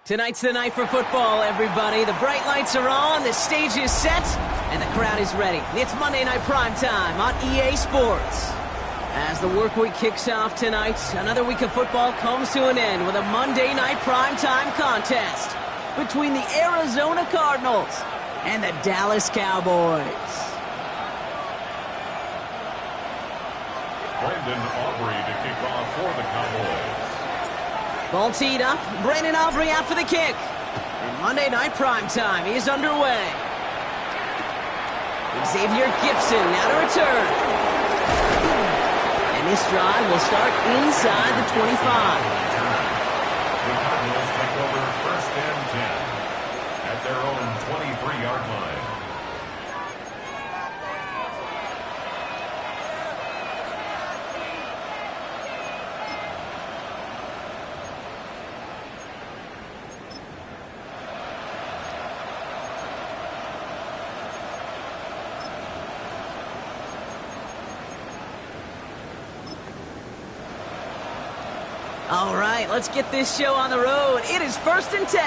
Tonight's the night for football, everybody. The bright lights are on, the stage is set, and the crowd is ready. It's Monday Night Primetime on EA Sports. As the work week kicks off tonight, another week of football comes to an end with a Monday Night Primetime contest between the Arizona Cardinals and the Dallas Cowboys. Brendan Aubrey to kick off for the Cowboys. Ball teed up. Brandon Aubrey out for the kick. And Monday Night Primetime is underway. Xavier Gibson now to return. And this drive will start inside the 25. The Cardinals take over first and 10 at their own 23-yard line. All right, let's get this show on the road. It is first and 10.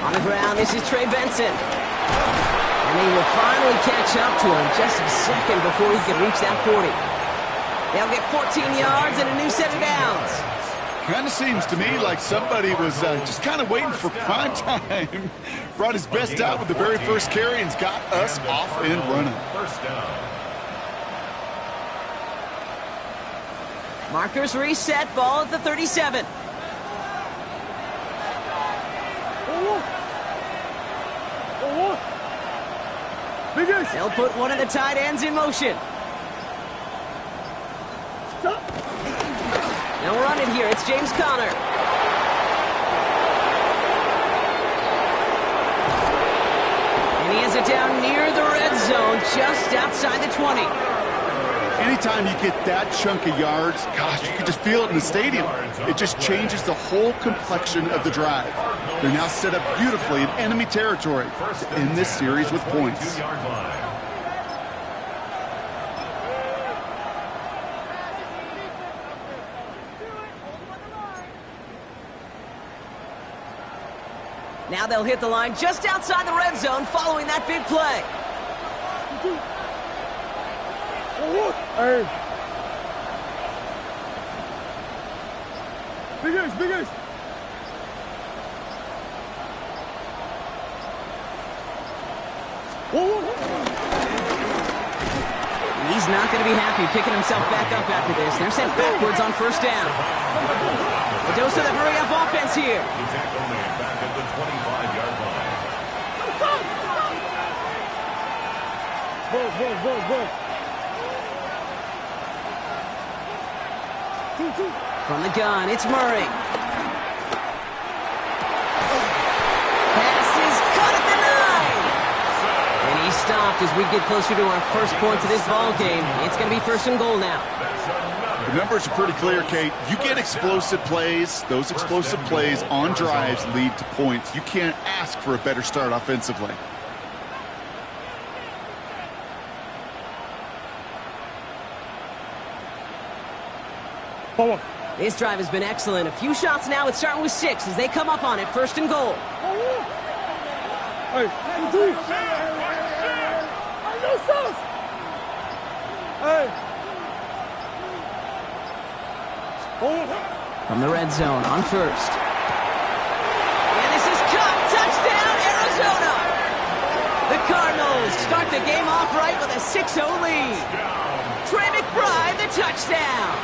On the ground, this is Trey Benson. And he will finally catch up to him just a second before he can reach that 40. They'll get 14 yards and a new set of downs. Kind of seems to me like somebody was just kind of waiting for prime time. Brought his best out with the very first carry and's got us off and running. First down. Markers reset, ball at the 37. They'll put one of the tight ends in motion. They'll run it here. It's James Conner. And he has it down near the red zone, just outside the 20. Anytime you get that chunk of yards, gosh, you can just feel it in the stadium. It just changes the whole complexion of the drive. They're now set up beautifully in enemy territory to end this series with points. Now they'll hit the line just outside the red zone following that big play. Big ace. And he's not going to be happy picking himself back up after this. They're sent backwards on first down. A dose of the hurry-up offense here. He tackled him back at the 25-yard line. From the gun, it's Murray. Pass is caught at the 9. And he's stopped as we get closer to our first point of this ball game. It's going to be first and goal now. The numbers are pretty clear, Kate. You get explosive plays. Those explosive plays on drives lead to points. You can't ask for a better start offensively. This drive has been excellent. A few shots now. It's starting with 6 as they come up on it. First and goal. From the red zone on first. And this is caught. Touchdown, Arizona. The Cardinals start the game off right with a 6-0 lead. Trey McBride, the touchdown.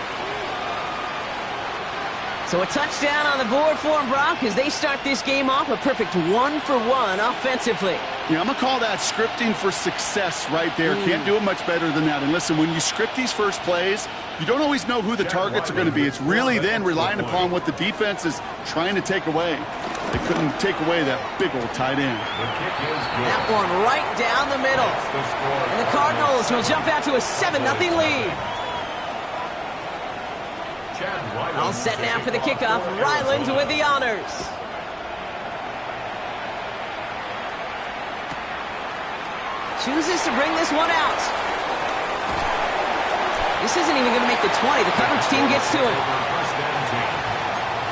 So a touchdown on the board for them, Brock, as they start this game off a perfect 1-for-1 offensively. Yeah, I'm going to call that scripting for success right there. Can't do it much better than that. And listen, when you script these first plays, you don't always know who the targets are going to be. It's really then relying upon what the defense is trying to take away. They couldn't take away that big old tight end. That one right down the middle. And the Cardinals will jump out to a 7-0 lead. All set now for the kickoff. Ryland with the honors. Chooses to bring this one out. This isn't even going to make the 20. The coverage team gets to it. First and 10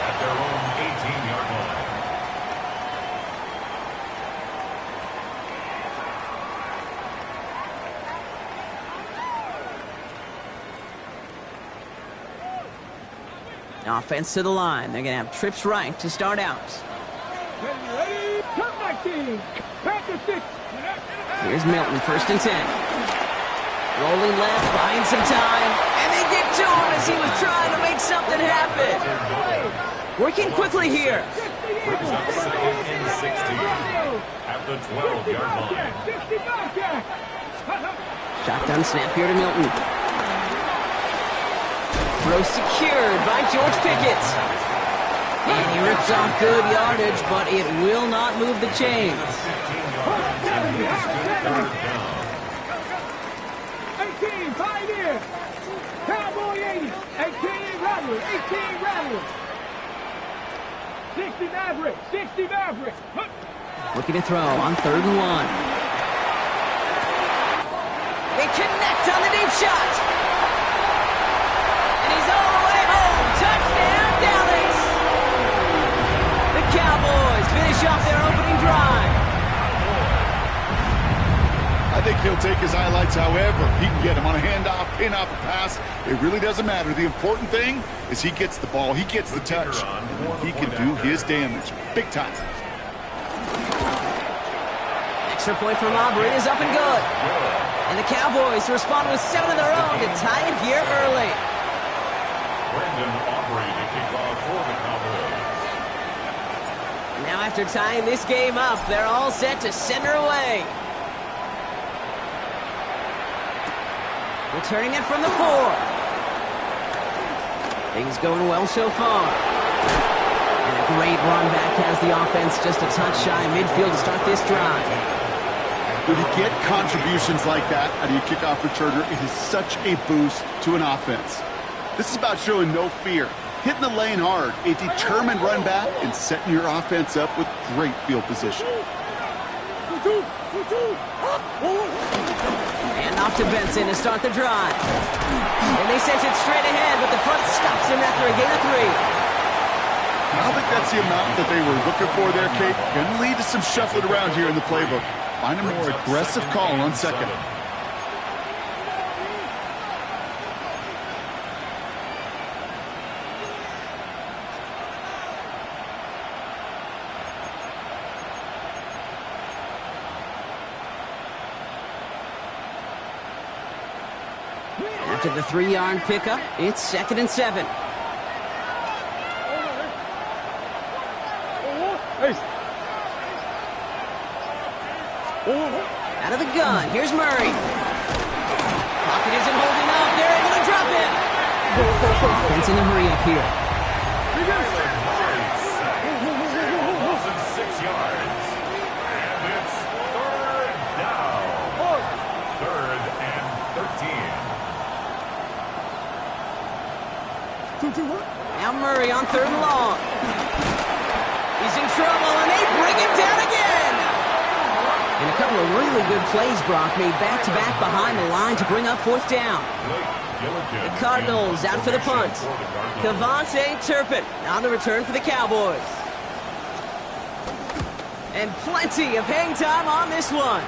at their own 18-yard line. Offense to the line. They're going to have trips right to start out. Ready, come back team. Back to 6. Here's Milton, 1st and 10. Rolling left, buying some time, and they get to him as he was trying to make something happen. Working quickly here. Brings up 2nd and 16 at the 12-yard line. Shotgun snap here to Milton. Throw secured by George Pickett. And he rips off good yardage, but it will not move the chains. 18, Pioneer. Cowboy 80. 18, Rattler. 18, Rattler. 60, Maverick. 60, Maverick. Looking to throw on 3rd and 1. They connect on the deep shot. And he's all the way home. Touchdown, Dallas. The Cowboys finish off their opening drive. I think he'll take his highlights however he can get him on a handoff, pin off a pass. It really doesn't matter. The important thing is he gets the ball, he gets the touch, and he can do his damage. Big time. Extra point from Aubrey is up and good. And the Cowboys respond with 7 of their own to tie it here early. Brendan Aubrey to kick off for the Cowboys. Now after tying this game up, they're all set to send her away. Returning it from the 4. Things going well so far. And a great run back has the offense just a touch shy of midfield to start this drive. When you get contributions like that out of your kickoff returner, it is such a boost to an offense. This is about showing no fear, hitting the lane hard, a determined run back, and setting your offense up with great field position. And off to Benson to start the drive. And they sent it straight ahead, but the front stops him after a gain of 3. I don't think that's the amount that they were looking for there, Kate. Going to lead to some shuffling around here in the playbook. Find a more aggressive call on 2nd. After the 3-yard pickup, it's 2nd and 7. Out of the gun, here's Murray. Pocket isn't holding up, they're able to drop it. Offense in the hurry up here. 6 yards. And it's 3rd down. 3rd and 13. Now Murray on 3rd and long. He's in trouble, and they bring him down again. And a couple of really good plays, Brock, made back-to-back behind the line to bring up 4th down. The Cardinals out for the punt. Cavante Turpin on the return for the Cowboys. And plenty of hang time on this one.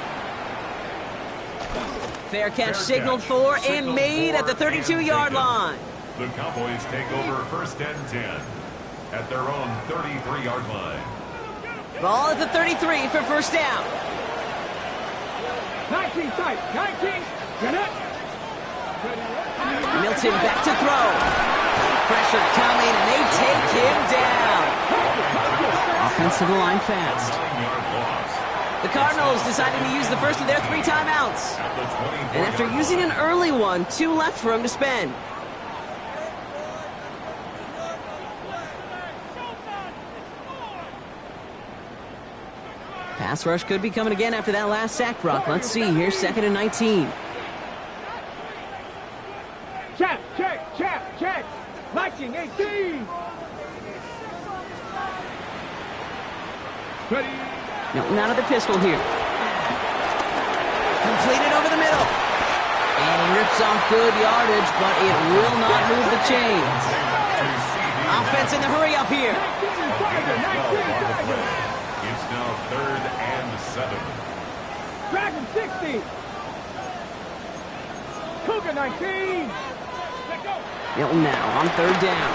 Fair catch signaled for and made at the 32-yard line. The Cowboys take over 1st and 10 at their own 33-yard line. Ball at the 33 for 1st down. 19 tight. 19. Get it. Milton back to throw. Pressure coming, and they take him down. Offensive line fast. The Cardinals deciding to use the first of their 3 timeouts. And after using an early one, 2 left for him to spend. Pass rush could be coming again after that last sack, Brock. Let's see here, 2nd and 19. Check, check, check, check. Marching 18. Ready. Milton out of the pistol here. Completed over the middle. And he rips off good yardage, but it will not move the chains. Offense in the hurry up here. It's now 3rd and 7. Dragon 60. Cougar 19. Let go. Milton now on 3rd down.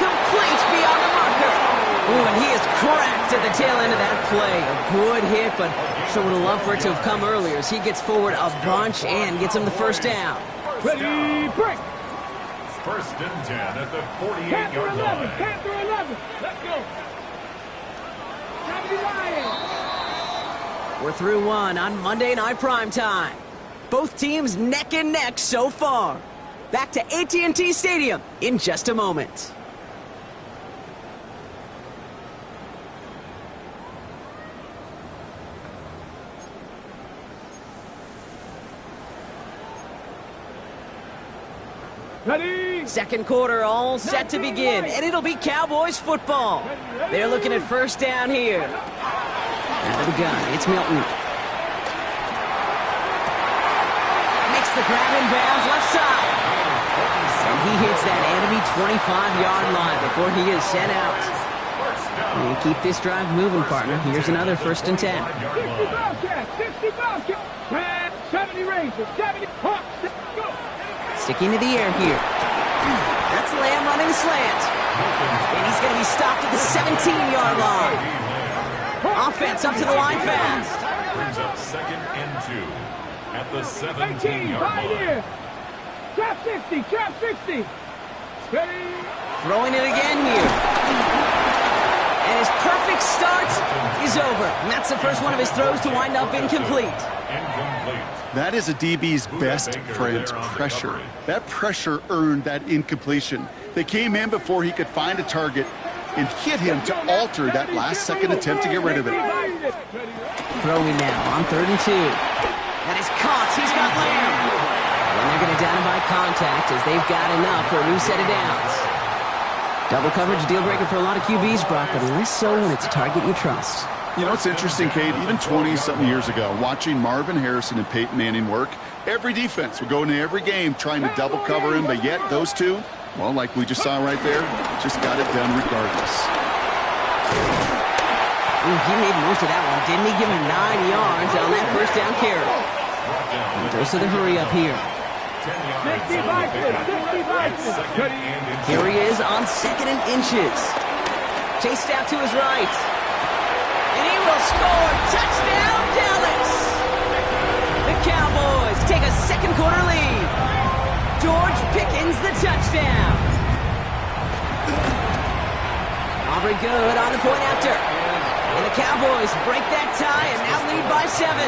Complete beyond the marker. Ooh, and he is cracked at the tail end of that play. A good hit, but sure would have loved for it to have come earlier as he gets forward a bunch and gets him the first down. Ready, break. 1st and 10 at the Panther 48-yard 11, line. Panther 11. Let's go. 70 Lions. We're through one on Monday Night Primetime. Both teams neck and neck so far. Back to AT&T Stadium in just a moment. Ready. 2nd quarter all set to begin, and it'll be Cowboys football. They're looking at 1st down here. Out of the gun, it's Milton. Makes the grab in bounds left side. And he hits that enemy 25-yard line before he is sent out. And keep this drive moving, partner. Here's another 1st and 10. 60 Bobcats, 60 Bobcats. 70 Rangers, 70 Hawks. Go. Sticking to the air here. That's Lamb running the slant. And he's going to be stopped at the 17-yard line. Offense up to the line fast. Brings up 2nd and 2 at the 18, 17-yard line. Trap 60, trap 60. Ready. Throwing it again here. And his perfect start is over. And that's the first one of his throws to wind up incomplete. Incomplete. That is a DB's best friend, pressure. That pressure earned that incompletion. They came in before he could find a target and hit him to alter that last-second attempt to get rid of it. Throwing now on 3rd and 2. That is caught. He's got Lamb. And they're going to down him by contact as they've got enough for a new set of downs. Double coverage deal breaker for a lot of QBs, Brock, but less so when it's a target you trust. You know, it's interesting, Kate, even 20-something years ago, watching Marvin Harrison and Peyton Manning work, every defense would go into every game trying to double cover him, but yet those two, well, like we just saw right there, just got it done regardless. Ooh, he made most of that one, didn't he? Give him 9 yards on that 1st down carry. And goes to the hurry up here. 60 Vikings, 60 Vikings. Here he is on 2nd and inches. Chased out to his right. And he will score. Touchdown, Dallas! The Cowboys take a 2nd quarter lead. George Pickens the touchdown. Aubrey good on the point after. And the Cowboys break that tie and now lead by 7. 14.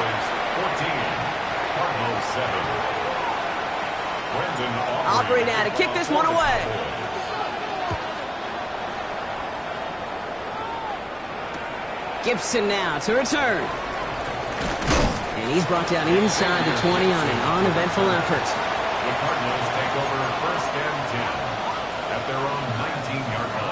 Cardinals 7. Aubrey now to kick this one away. Gibson now to return. And he's brought down inside the 20 on an uneventful effort. The Cardinals take over 1st and 10 at their own 19-yard line.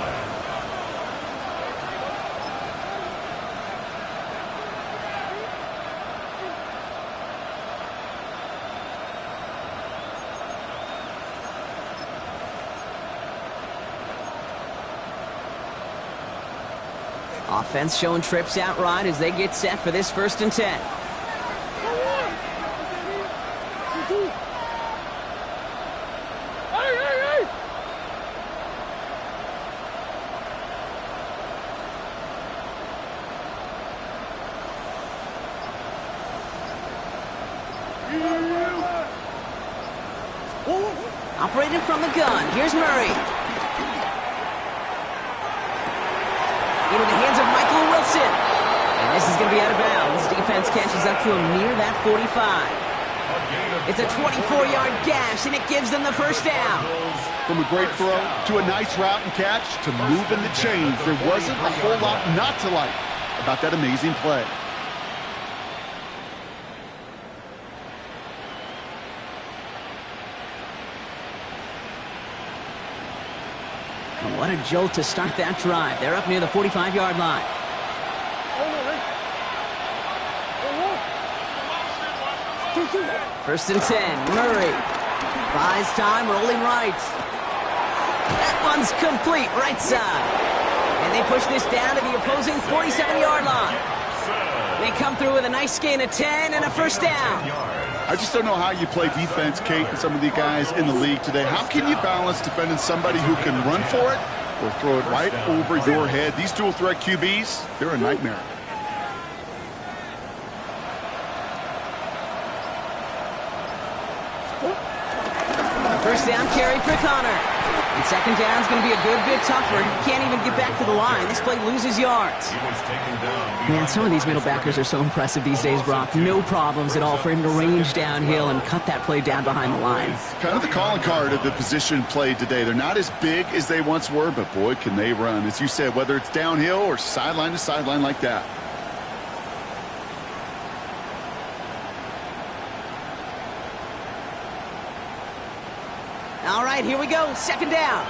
Offense showing trips out right as they get set for this 1st and 10. Operating from the gun. Here's Murray. Into the hands of Michael Wilson. And this is going to be out of bounds. Defense catches up to him near that 45. It's a 24-yard gash, and it gives them the first down. From a great throw to a nice route and catch to moving the chains, there wasn't a whole lot not to like about that amazing play. And what a jolt to start that drive. They're up near the 45-yard line. First and 10, Murray. Buys time, rolling right. That one's complete, right side. And they push this down to the opposing 47-yard line. They come through with a nice gain of 10 and a first down. I just don't know how you play defense, Kate, and some of the guys in the league today. How can you balance defending somebody who can run for it or throw it right over your head? These dual-threat QBs, they're a nightmare. First down carry for Connor. And second down is going to be a good bit tougher. He can't even get back to the line. This play loses yards. Man, some of these middle backers are so impressive these days, Brock. No problems at all for him to range downhill and cut that play down behind the line. Kind of the calling card of the position played today. They're not as big as they once were, but boy, can they run. As you said, whether it's downhill or sideline to sideline like that. All right, here we go. Second down.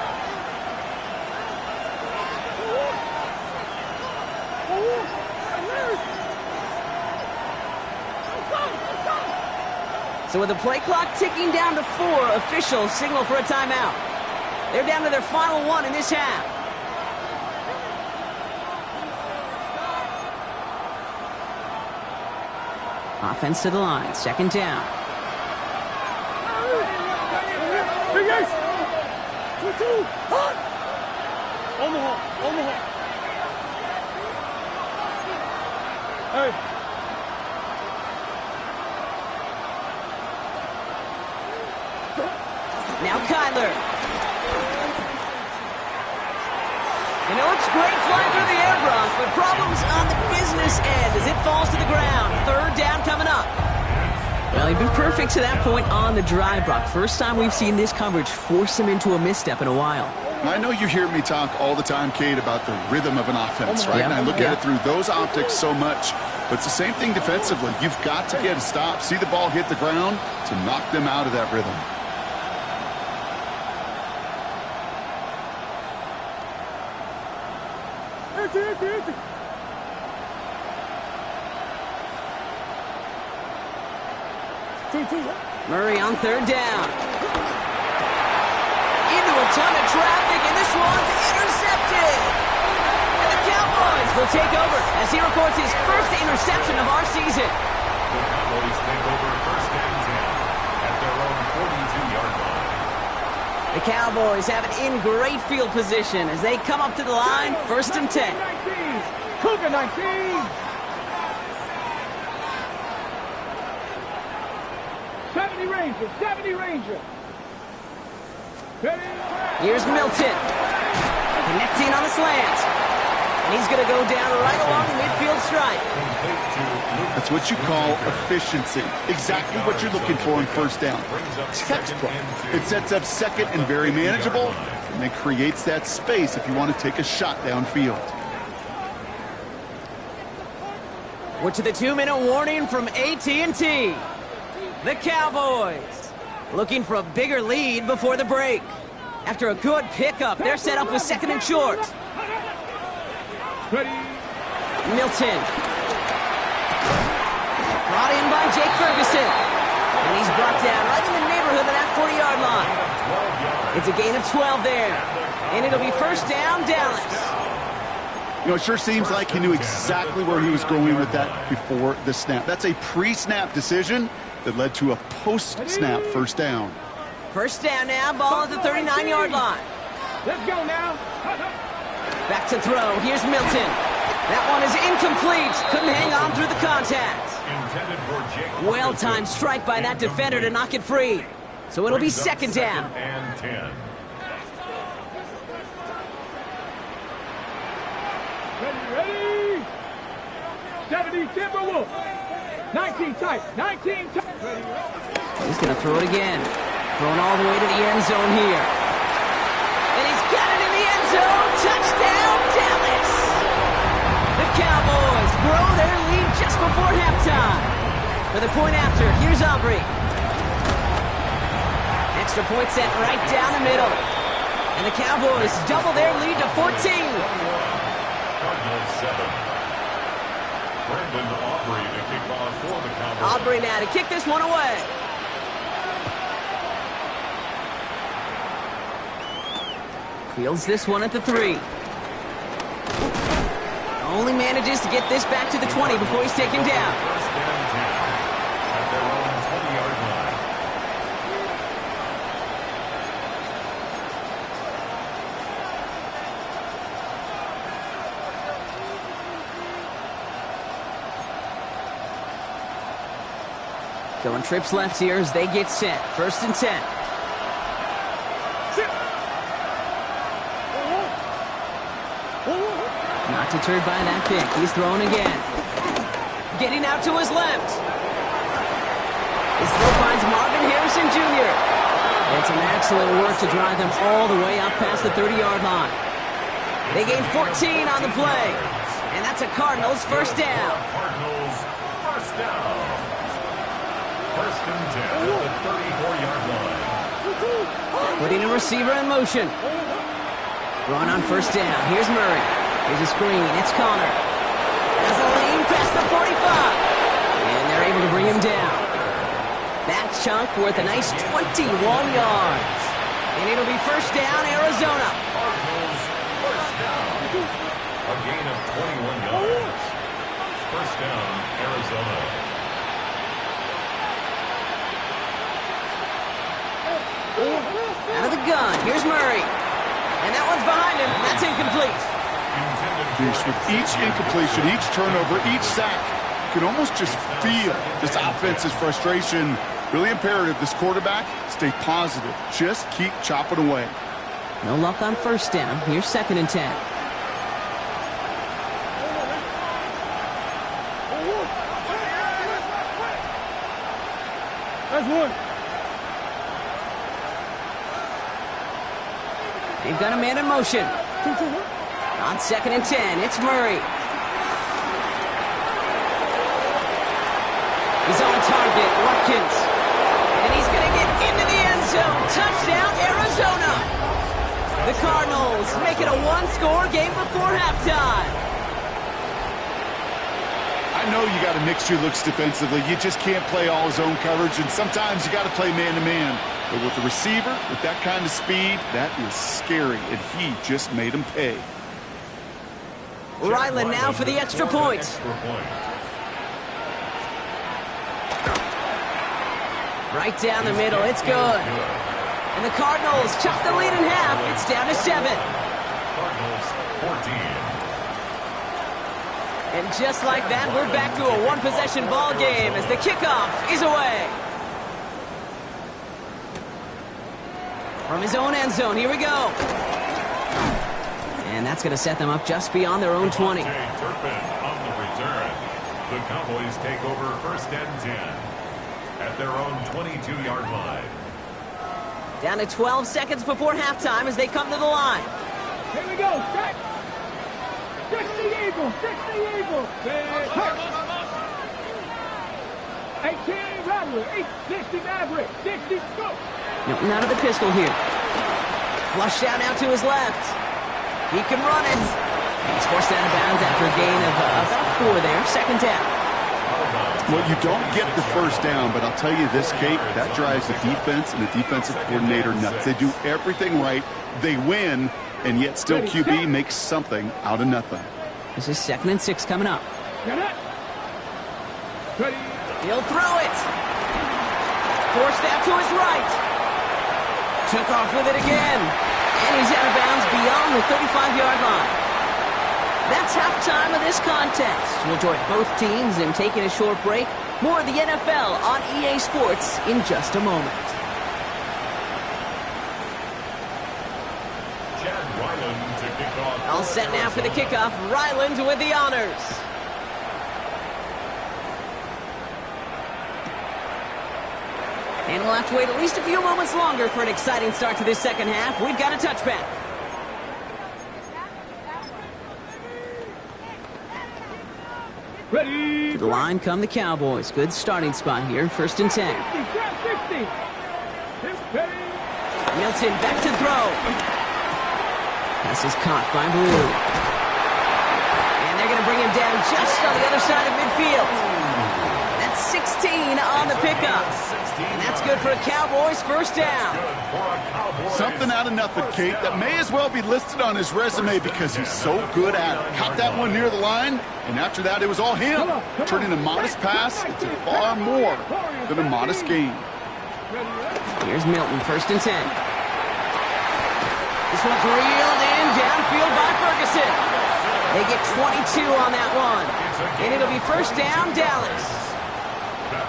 So with the play clock ticking down to 4, officials signal for a timeout. They're down to their final one in this half. Offense to the line. Second down. Now Kyler. You know, it's great flying through the air, Brock, but problems on the business end as it falls to the ground. Third down coming up. Well, he'd been perfect to that point on the drive, Brock. First time we've seen this coverage force him into a misstep in a while. I know you hear me talk all the time, Kate, about the rhythm of an offense, right? And I look at it through those optics so much. But it's the same thing defensively. You've got to get a stop, see the ball hit the ground to knock them out of that rhythm. Murray on third down. Into a ton of traffic, and this one's intercepted. And the Cowboys will take over as he records his first interception of our season. The Cowboys take over first and 10 at their own 42-yard line. The Cowboys have it in great field position as they come up to the line, first and 10. Cougar 19. 70 Rangers, 70 Rangers. Here's Milton. Connecting on the slant. And he's going to go down right along the midfield stripe. That's what you call efficiency. Exactly what you're looking for in first down. Textbook. It sets up second and very manageable, and it creates that space if you want to take a shot downfield. We're to the 2-minute warning from AT&T. The Cowboys looking for a bigger lead before the break. After a good pickup, they're set up with second and short. Milton. Brought in by Jake Ferguson. And he's brought down right in the neighborhood of that 40-yard line. It's a gain of 12 there. And it'll be first down, Dallas. You know, it sure seems like he knew exactly where he was going with that before the snap. That's a pre-snap decision that led to a post-snap first down. First down now, ball at the 39-yard line. Let's go now. Back to throw. Here's Milton. That one is incomplete. Couldn't hang on through the contact. Well-timed strike by that defender to knock it free. So it'll be second down. And 10. Ready? 70 Timberwolves. 19 tight. 19 tight. He's going to throw it again. Thrown all the way to the end zone here. And he's got it in the end zone. Touchdown, Dallas! The Cowboys grow their lead just before halftime. For the point after, here's Aubrey. Extra point set right down the middle. And the Cowboys double their lead to 14. Cardinals 7. Brendan Aubrey to kick off for the Cowboys. Aubrey now to kick this one away. Fields this one at the 3. Only manages to get this back to the 20 before he's taken down. First and 10 at their own 20-yard line. Going trips left here as they get set. First and 10. Not deterred by that pick. He's throwing again. Getting out to his left. His throw finds Marvin Harrison Jr. And some excellent work to drive them all the way up past the 30-yard line. They gain 14 on the play. And that's a Cardinals first down. Cardinals first down. First and 10 at the 34-yard line. Putting a receiver in motion. Throwing on first down. Here's Murray. Here's a screen. It's Connor. Has a lane past the 45. And they're able to bring him down. That chunk worth a nice 21 yards. And it'll be first down, Arizona. Cardinals first down. A gain of 21 yards. First down, Arizona. Out of the gun. Here's Murray. And that one's behind him. That's incomplete. With each incompletion, each turnover, each sack, you can almost just feel this offense's frustration. Really imperative, this quarterback, stay positive. Just keep chopping away. No luck on first down. Here's second and 10. That's one. They've got a man in motion. On second and 10, it's Murray. He's on target, Watkins. And he's going to get into the end zone. Touchdown, Arizona. The Cardinals make it a one-score game before halftime. I know you got to mix your looks defensively. You just can't play all his own coverage, and sometimes you got to play man-to-man. But with the receiver, with that kind of speed, that is scary, and he just made him pay. Ryland now for the extra point. Right down the middle, it's good. And the Cardinals chop the lead in half. It's down to 7. Cardinals 14. And just like that, we're back to a one-possession ball game as the kickoff is away. From his own end zone, here we go. And that's going to set them up just beyond their own 20. Turpin on the return. The Cowboys take over first and 10 at their own 22-yard line. Down to 12 seconds before halftime as they come to the line. Here we go. Set. 60 Eagles. 60 Eagles. 18 Rattler. 60 Maverick. 60 Scoop. Newton out of the pistol here. Flushed out now to his left. He can run it. And he's forced out of bounds after a gain of about 4 there. Second down. Well, you don't get the first down, but I'll tell you this, Kate, that drives the defense and the defensive coordinator nuts. They do everything right. They win, and yet still QB makes something out of nothing. This is second and 6 coming up. Ready. He'll throw it. Forced out to his right. Took off with it again. And he's out of bounds beyond the 35-yard line. That's halftime of this contest. We'll join both teams in taking a short break. More of the NFL on EA Sports in just a moment. All set now for the kickoff. Ryland with the honors. And we'll have to wait at least a few moments longer for an exciting start to this second half. We've got a touchback. Ready. To the line come the Cowboys. Good starting spot here. 1st and 10. 60. Milton back to throw. Pass is caught by Blue. And they're going to bring him down just on the other side of midfield. That's 16 on the pickup. And that's good for a Cowboys first down. Something out of nothing, Kate, that may as well be listed on his resume because he's so good at it. Caught that one near the line, and after that, it was all him, turning a modest pass into far more than a modest gain. Here's Milton, 1st and 10. This one's reeled in downfield by Ferguson. They get 22 on that one. And it'll be first down, Dallas.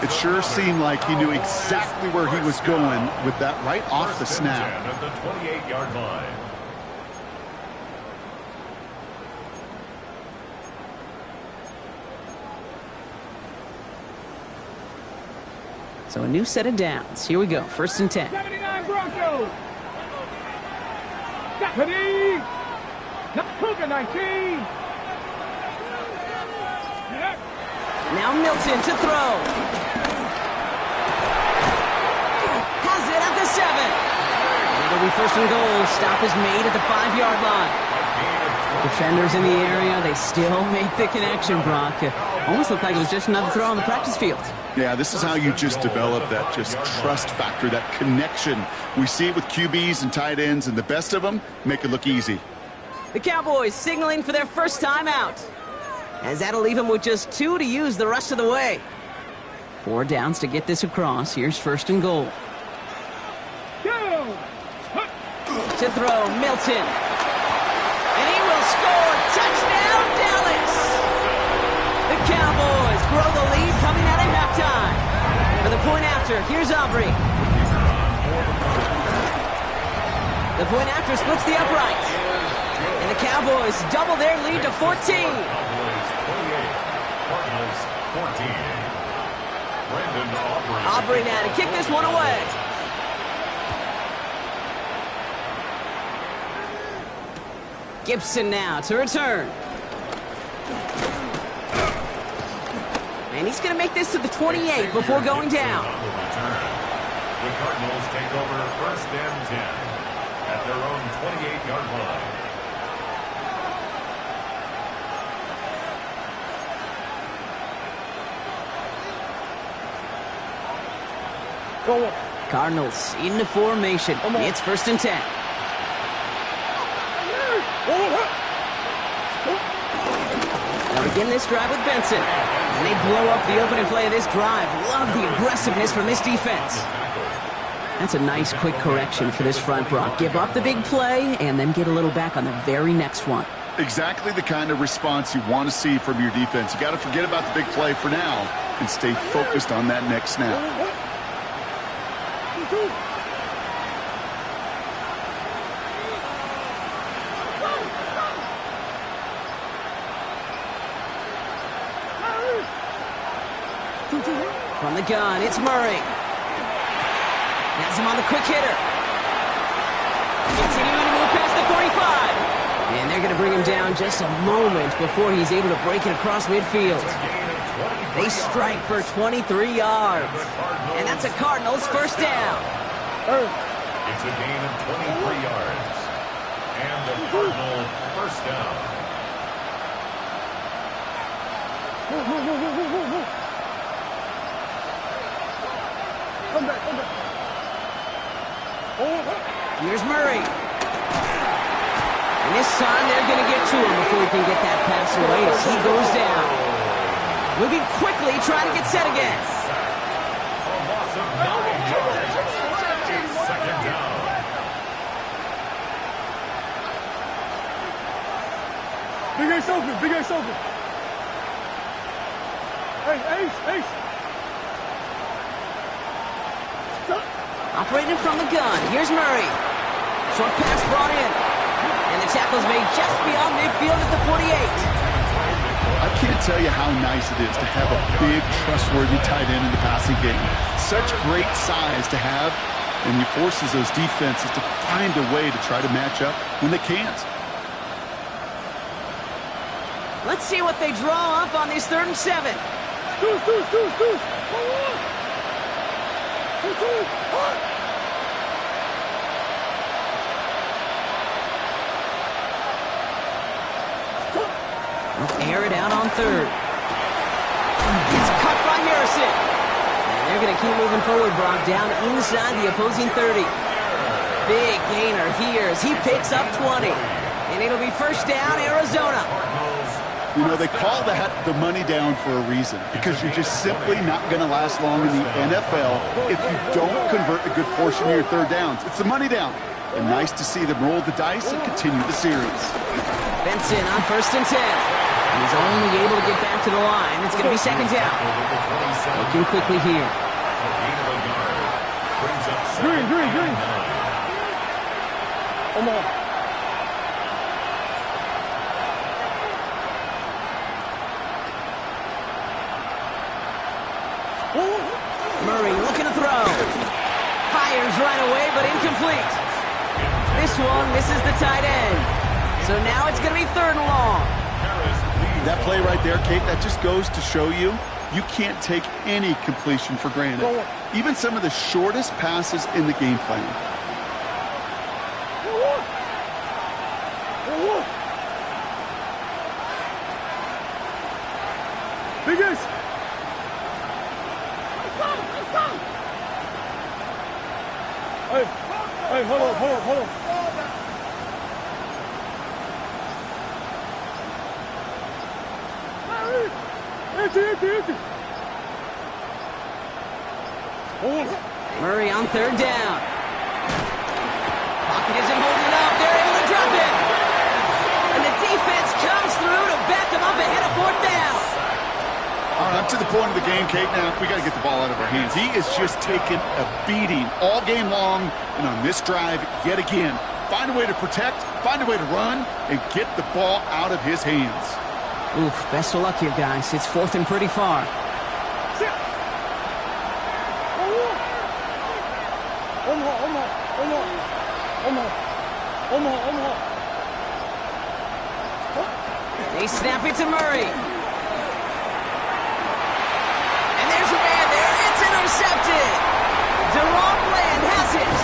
It sure seemed like he knew exactly where he was going with that right off the snap. At the 28-yard line. So a new set of downs. Here we go, 1st and 10. 79 Broncos. Stephanie. Cougar 19. Now Milton to throw. Has it at the 7. And it'll be 1st and goal. Stop is made at the 5-yard line. Defenders in the area, they still make the connection, Brock. Almost looked like it was just another throw on the practice field. Yeah, this is how you just develop that just trust factor, that connection. We see it with QBs and tight ends, and the best of them make it look easy. The Cowboys signaling for their first time out, as that'll leave them with just 2 to use the rest of the way. 4 downs to get this across. Here's 1st and goal. To throw, Milton. And he will score. Touchdown, Dallas! The Cowboys grow the lead coming out of halftime. For the point after, here's Aubrey. The point after splits the upright. And the Cowboys double their lead to 14. Cowboys 28, Cardinals 14. Brandon Aubrey. Aubrey now to kick this one away. Gibson now to return. And he's going to make this to the 28 before going down. The Cardinals take over 1st and 10 at their own 28-yard line. Cardinals into formation. It's 1st and 10. They'll begin this drive with Benson. And they blow up the opening play of this drive. Love the aggressiveness from this defense. That's a nice quick correction for this front, Brock. Give up the big play and then get a little back on the very next one. Exactly the kind of response you want to see from your defense. You got to forget about the big play for now and stay focused on that next snap. From the gun, it's Murray. Has him on the quick hitter. Continuing to move past the 45. And they're going to bring him down just a moment before he's able to break it across midfield. They strike for 23 yards. And that's a Cardinals first down. It's a gain of 23 yards. And the Cardinal first down. Here's Murray. And this time they're going to get to him before he can get that pass away as he goes down. Moving quickly, trying to get set again. A loss of 9 yards. It's 2nd down. Big Ace open, Big Ace open. Hey, Ace. Operating from the gun. Here's Murray. Short pass brought in. And the tackle's made just beyond field at the 48. I can't tell you how nice it is to have a big, trustworthy tight end in the passing game. Such great size to have, and he forces those defenses to find a way to try to match up when they can't. Let's see what they draw up on this 3rd and 7. Air it out on 3rd. It's cut by Harrison. And they're going to keep moving forward, Brock, down inside the opposing 30. Big gainer here as he picks up 20. And it'll be first down, Arizona. You know, they call that the money down for a reason, because you're just simply not going to last long in the NFL if you don't convert a good portion of your 3rd downs. It's the money down. And nice to see them roll the dice and continue the series. Benson on 1st and 10. He's only able to get back to the line. It's going to be 2nd down. Looking quickly here. Green. Come on. Murray looking to throw. Fires right away, but incomplete. This one misses the tight end. So now it's going to be 3rd and long. That play right there, Kate, that just goes to show you, you can't take any completion for granted. Even some of the shortest passes in the game plan. Biggest. Hey, hold on. Empty. Murray on 3rd down. Pocket isn't holding up. They're able to drop it. And the defense comes through to back them up ahead of 4th down. All right, up to the point of the game, Kate, now we got to get the ball out of our hands. He is just taking a beating all game long, and on this drive, yet again, find a way to protect, find a way to run, and get the ball out of his hands. Oof, best of luck here, guys. It's 4th and pretty far. They snap it to Murray. And there's a man there. It's intercepted. DeRon Bland has it.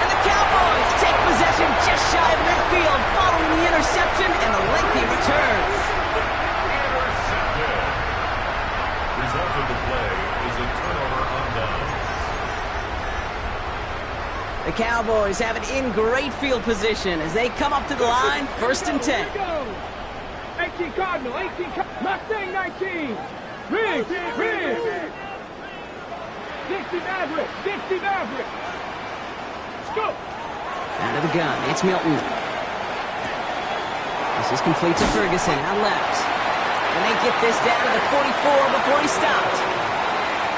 And the Cowboys take possession just shy of midfield following the interception and the lengthy return. Intercepted. Result of the play is a turnover on downs. The Cowboys have it in great field position as they come up to the line, 1st and 10. 18 Cardinals, 18 Mustang 19. Riggs. 60 Maverick. Let's go. Out of the gun, it's Milton. This is complete to Ferguson, out left. And they get this down to the 44 before he stopped.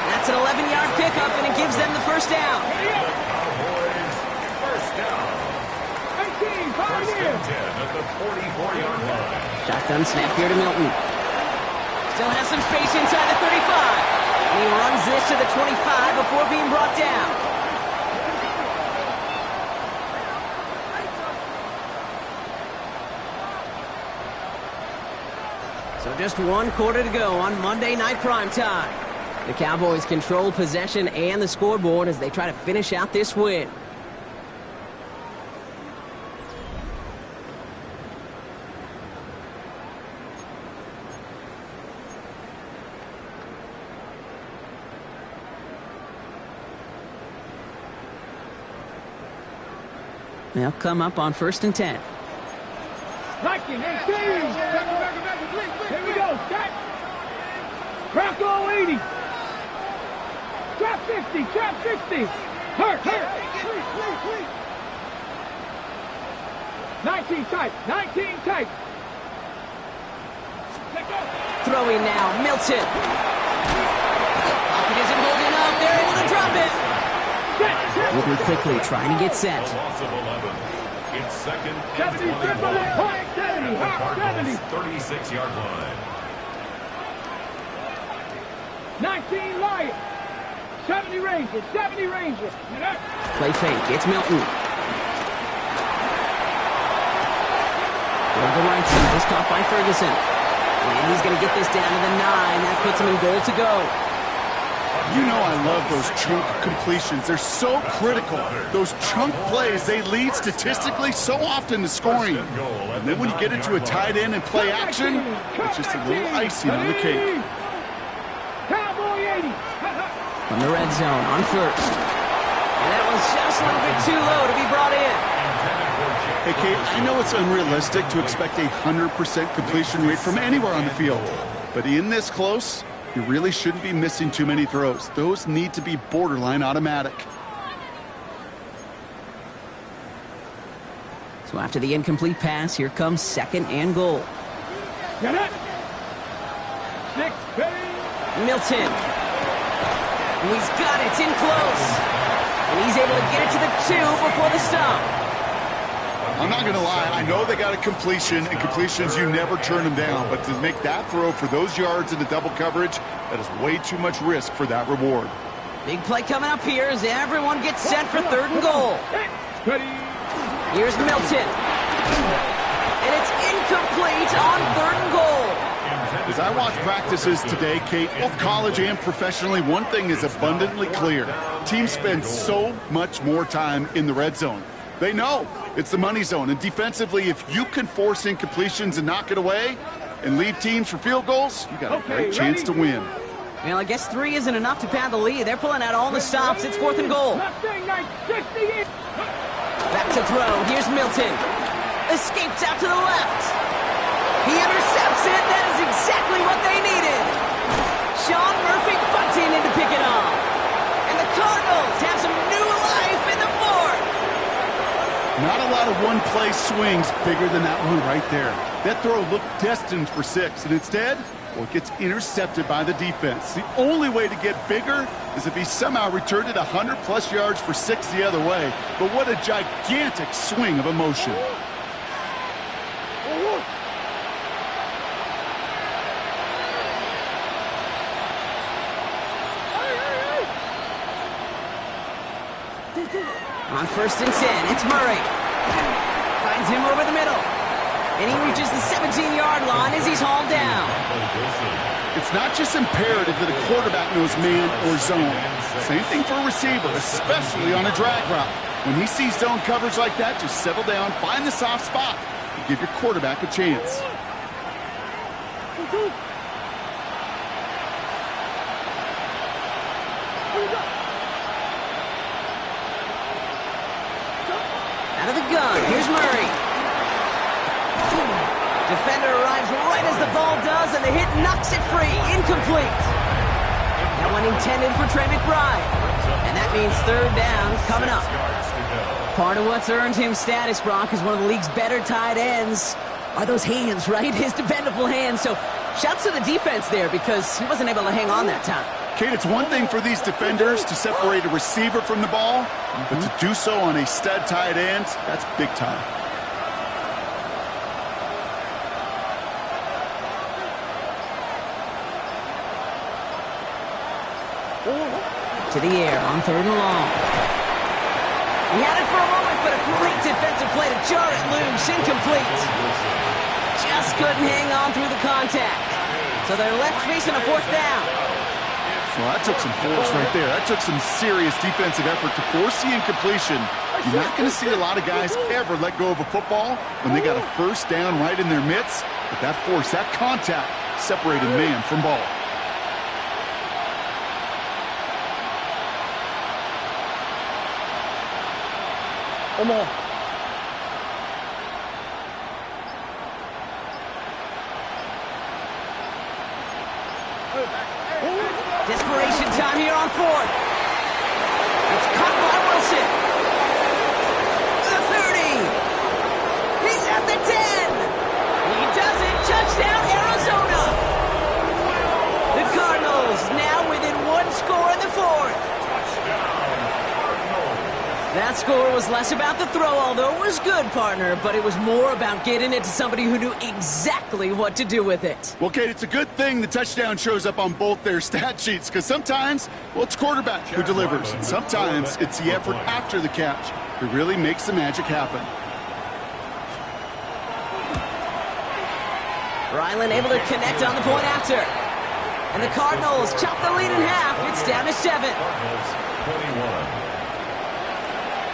That's an 11-yard pickup, and it gives them the 1st down. Cowboys, 1st down. 18, 5 1st years. and 10 at the 44-yard line. Shotgun snap here to Milton. Still has some space inside the 35. And he runs this to the 25 before being brought down. So just 1 quarter to go on Monday Night Primetime. The Cowboys control possession and the scoreboard as they try to finish out this win. They'll come up on 1st and 10. Nike, 18. Here we go. Set. Crack all 80. Trap 50. Trap 60. Hurt. 19 tight. 19 tight. Throwing now, Milton. Pocket isn't holding up. They're able to drop it. Moving quickly, trying to get set. A loss of 11. It's 2nd and 70, 21. high, 70, high. Cardinals' 36-yard line. 19 Lions. 70 Rangers. 70 Rangers. Play fake. It's Milton. Over the right side. This caught by Ferguson. And he's going to get this down to the 9. That puts him in goal to go. You know I love those chunk completions. They're so critical. Those chunk plays, they lead statistically so often to scoring. And then when you get into a tight end and play action, it's just a little icing on the cake. Cowboy 80. From the red zone on first. And that was just a little bit too low to be brought in. Hey, Kate, I know it's unrealistic to expect a 100% completion rate from anywhere on the field. But in this close, you really shouldn't be missing too many throws. Those need to be borderline automatic. So after the incomplete pass, here comes 2nd and goal. Get it. 6, Milton. And he's got it. It's in close. And he's able to get it to the 2 before the stop. I'm not going to lie. I know they got a completion, and completions, you never turn them down. But to make that throw for those yards into double coverage, that is way too much risk for that reward. Big play coming up here as everyone gets set for 3rd and goal. Here's Milton. And it's incomplete on 3rd and goal. As I watch practices today, Kate, both college and professionally, one thing is abundantly clear. Teams spend so much more time in the red zone. They know it's the money zone. And defensively, if you can force incompletions and knock it away and leave teams for field goals, you got a great chance to win. Well, I guess 3 isn't enough to pad the lead. They're pulling out all the stops. It's 4th and goal. Back to throw. Here's Milton. Escapes out to the left. He intercepts it. That is exactly what they needed. Sean Murphy bunting in to pick it off. And the Cardinals have some new life in the 4th. Not a lot of one-play swings bigger than that one right there. That throw looked destined for 6, and instead, well, it gets intercepted by the defense. The only way to get bigger is if he somehow returned it 100-plus yards for 6 the other way. But what a gigantic swing of emotion. On 1st and 10, it's Murray. Finds him over the middle. And he reaches the 17-yard line as he's hauled down. It's not just imperative that a quarterback knows man or zone. Same thing for a receiver, especially on a drag route. When he sees zone coverage like that, just settle down, find the soft spot, and give your quarterback a chance. Out of the gun, here's Murray. Defender arrives right as the ball does, and the hit knocks it free. Incomplete. That one intended for Trey McBride. And that means 3rd down coming up. Part of what's earned him status, Brock, is one of the league's better tight ends. Are those hands, right? His dependable hands. So shouts to the defense there because he wasn't able to hang on that time. Kate, it's one thing for these defenders to separate a receiver from the ball, but to do so on a stud tight end, that's big time. To the air on 3rd and long. He had it for a moment, but a great defensive play to jar it loose. Incomplete. Just couldn't hang on through the contact. So they're left facing a 4th down. Well, that took some force right there. That took some serious defensive effort to force the incompletion. You're not going to see a lot of guys ever let go of a football when they got a 1st down right in their midst. But that force, that contact, separated man from ball. Come on. Desperation time here on 4th. It's caught by Wilson. The 30. He's at the 10. He does it. Touchdown, Arizona. The Cardinals now within 1 score in the 4th. That score was less about the throw, although it was good, partner, but it was more about getting it to somebody who knew exactly what to do with it. Well, Kate, it's a good thing the touchdown shows up on both their stat sheets, because sometimes, well, it's quarterback who delivers, and sometimes it's the effort after the catch who really makes the magic happen. Ryland able to connect on the point after. And the Cardinals chop the lead in half. It's down to 7.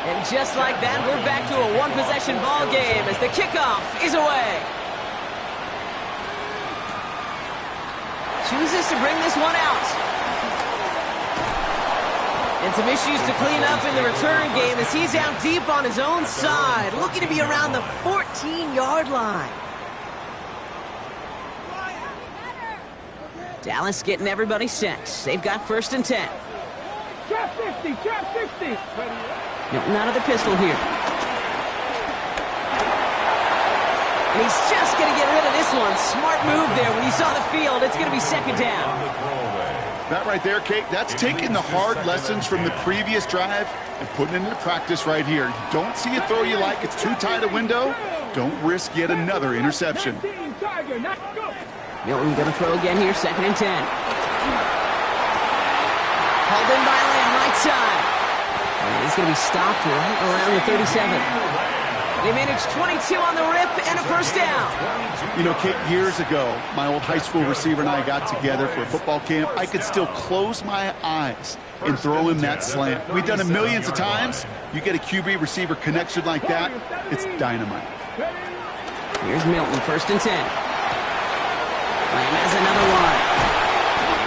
And just like that, we're back to a one-possession ball game as the kickoff is away. Chooses to bring this one out. And some issues to clean up in the return game as he's out deep on his own side, looking to be around the 14-yard line. Dallas getting everybody set. They've got 1st and 10. Trap 50, trap 50. Milton out of the pistol here. And he's just going to get rid of this one. Smart move there when he saw the field. It's going to be 2nd down. That right there, Kate, that's taking the hard lessons from the previous drive and putting it into practice right here. You don't see a throw you like, it's too tight a window, don't risk yet another interception. Milton going to throw again here, 2nd and 10. Hauled in by Lamb, right side. And he's going to be stopped right around the 37. They managed 22 on the rip and a 1st down. You know, Kate, years ago, my old high school receiver and I got together for a football camp. I could still close my eyes and throw him that slant. We've done it millions of times. You get a QB receiver connection like that, it's dynamite. Here's Milton, 1st and 10. Lamb has another one.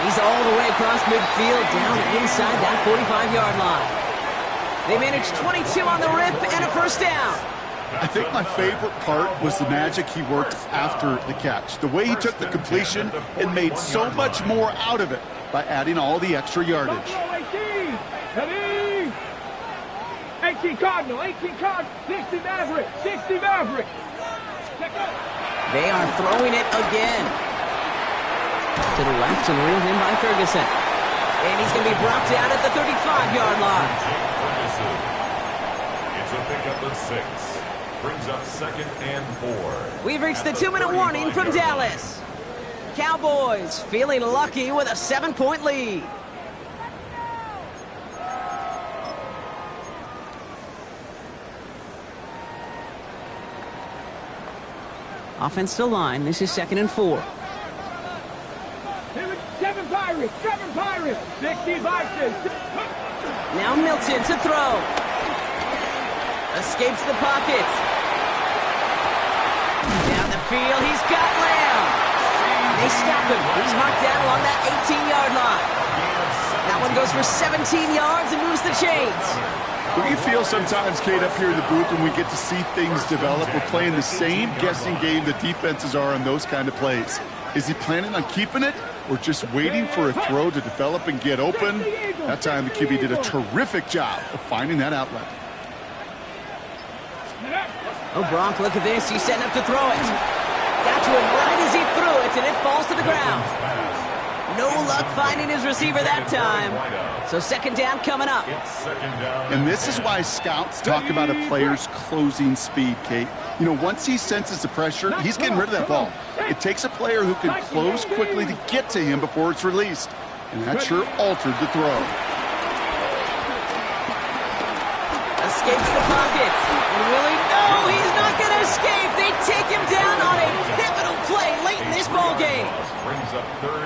He's all the way across midfield, down inside that 45-yard line. They managed 22 on the rip and a 1st down. I think my favorite part was the magic he worked after the catch. The way he took the completion and made so much more out of it by adding all the extra yardage. 18 Cardinal, 18 Cardinal, 60 Maverick, 60 Maverick. They are throwing it again. To the left and reeled in by Ferguson. And he's going to be brought down at the 35-yard line. It's a pickup of 6. Brings up 2nd and 4. We've reached the 2-minute warning from Dallas. Cowboys feeling lucky with a 7-point lead. Offensive line, this is 2nd and 4. 7 Pirates, 60 Vikings. Now Milton to throw. Escapes the pocket. Down the field, he's got Lamb. They stop him. He's marked down along that 18-yard line. That one goes for 17 yards and moves the chains. What do you feel sometimes, Kate, up here in the booth when we get to see things develop? We're playing the same guessing game the defenses are on those kind of plays. Is he planning on keeping it or just waiting for a throw to develop and get open? That time the QB did a terrific job of finding that outlet. Oh, Gronk, look at this. He's setting up to throw it. Got to him right as he threw it, and it falls to the ground. No luck finding his receiver that time. So 2nd down coming up. And this is why scouts talk about a player's closing speed, Kate. You know, once he senses the pressure, he's getting rid of that ball. It takes a player who can close quickly to get to him before it's released. And that sure altered the throw. Escapes the pocket. And Willie, no, he's not going to escape. They take him down on a pivotal play late in this ball game.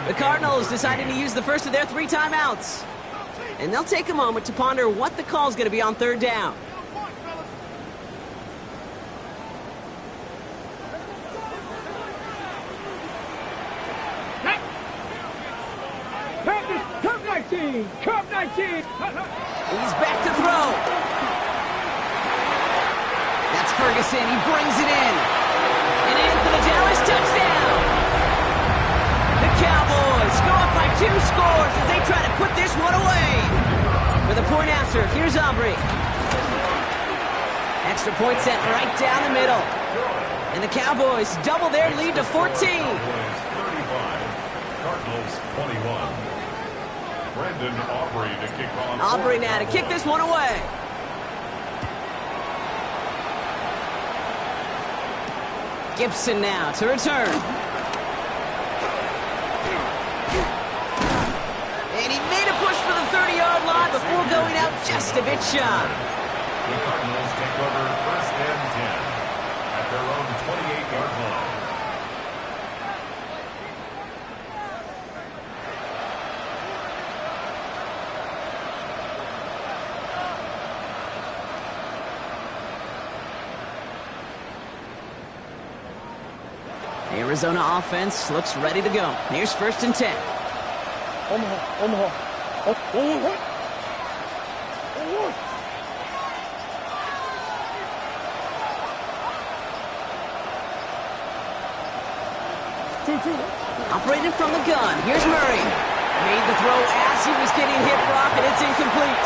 The Cardinals decided to use the first of their 3 timeouts. And they'll take a moment to ponder what the call is going to be on 3rd down. Cup 19. He's back to throw. That's Ferguson. He brings it in. And in for the Dallas touchdown. The Cowboys go up by 2 scores as they try to put this one away. For the point after, here's Aubrey. Extra point set right down the middle. And the Cowboys double their lead to 14. Cardinals 21. Brendan Aubrey to kick off. Aubrey now to kick this one away. Gibson now to return. And he made a push for the 30-yard line before going out just a bit shy. The Cardinals take over first and 10 at their own 28-yard line. The Arizona offense looks ready to go. Here's first and 10. Omaha. Omaha. 2-2. Operating from the gun. Here's Murray. Made the throw as he was getting hit, Brock, and it's incomplete.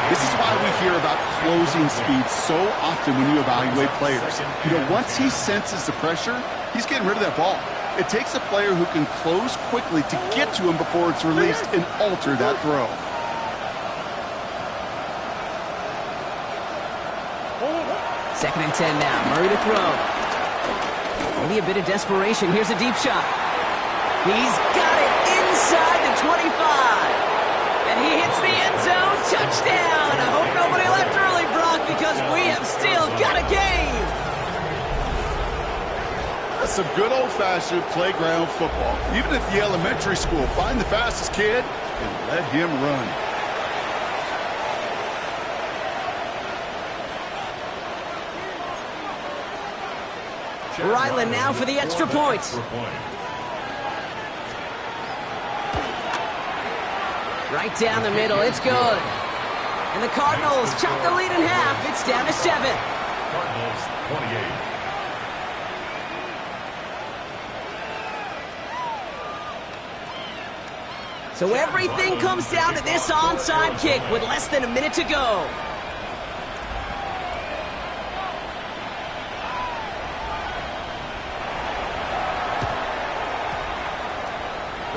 This is why we hear about closing speed so often when you evaluate players. You know, once he senses the pressure, he's getting rid of that ball. It takes a player who can close quickly to get to him before it's released and alter that throw. Second and 10 now. Murray to throw. Only a bit of desperation. Here's a deep shot. He's got it inside the 25. And he hits the end zone. Touchdown. I hope nobody left early, Brock, because we have still got a game. That's some good old-fashioned playground football. Even at the elementary school, find the fastest kid and let him run. Ryland now for the extra point. Right down the middle, it's good. And the Cardinals chop the lead in half. It's down to 7. Cardinals 28. So everything comes down to this onside kick with less than a minute to go.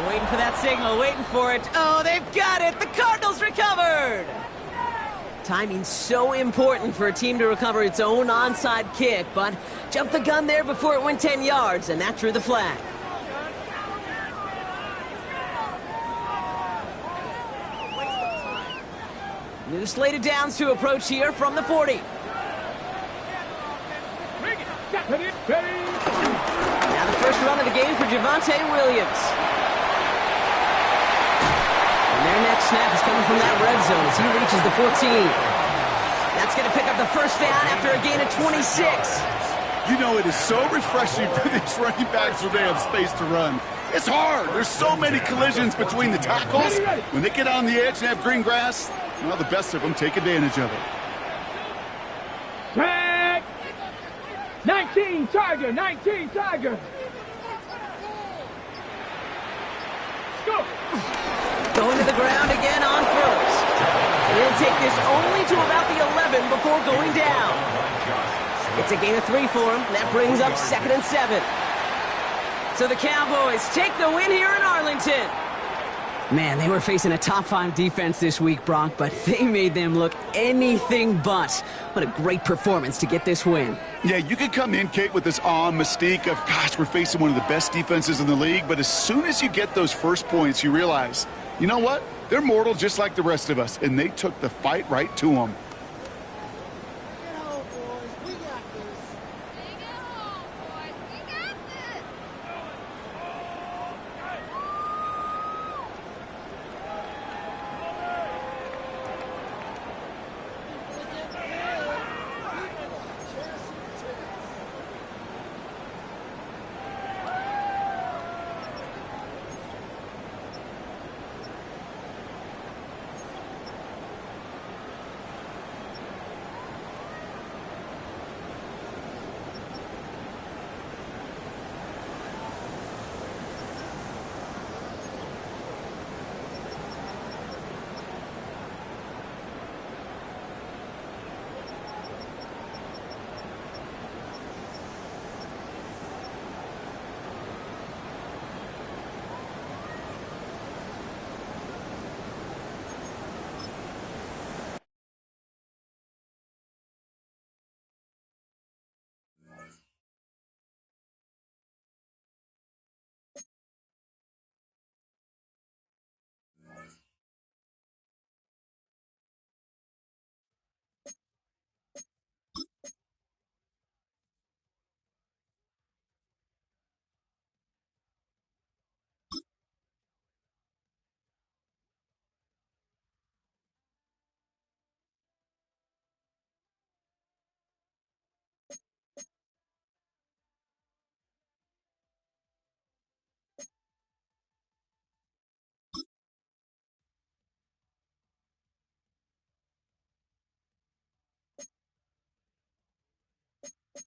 Waiting for that signal, waiting for it. Oh, they've got it. The Cardinals recovered. Timing's so important for a team to recover its own onside kick, but jumped the gun there before it went 10 yards, and that drew the flag. New slated downs to approach here from the 40. Now the first run of the game for Javonte Williams. Their next snap is coming from that red zone as he reaches the 14. That's going to pick up the first down after a gain of 26. You know, it is so refreshing for these running backs when they have space to run. It's hard. There's so many collisions between the tackles. When they get on the edge and have green grass, well, the best of them take advantage of it. Tag! 19 Tiger! 19 Tiger! Go! Going to the ground again on first. He'll take this only to about the 11 before going down. It's a gain of 3 for him. That brings up second and 7. So the Cowboys take the win here in Arlington. Man, they were facing a top 5 defense this week, Brock, but they made them look anything but. What a great performance to get this win. Yeah, you can come in, Kate, with this awe and mystique of, gosh, we're facing one of the best defenses in the league, but as soon as you get those first points, you realize, you know what? They're mortal just like the rest of us, and they took the fight right to them. You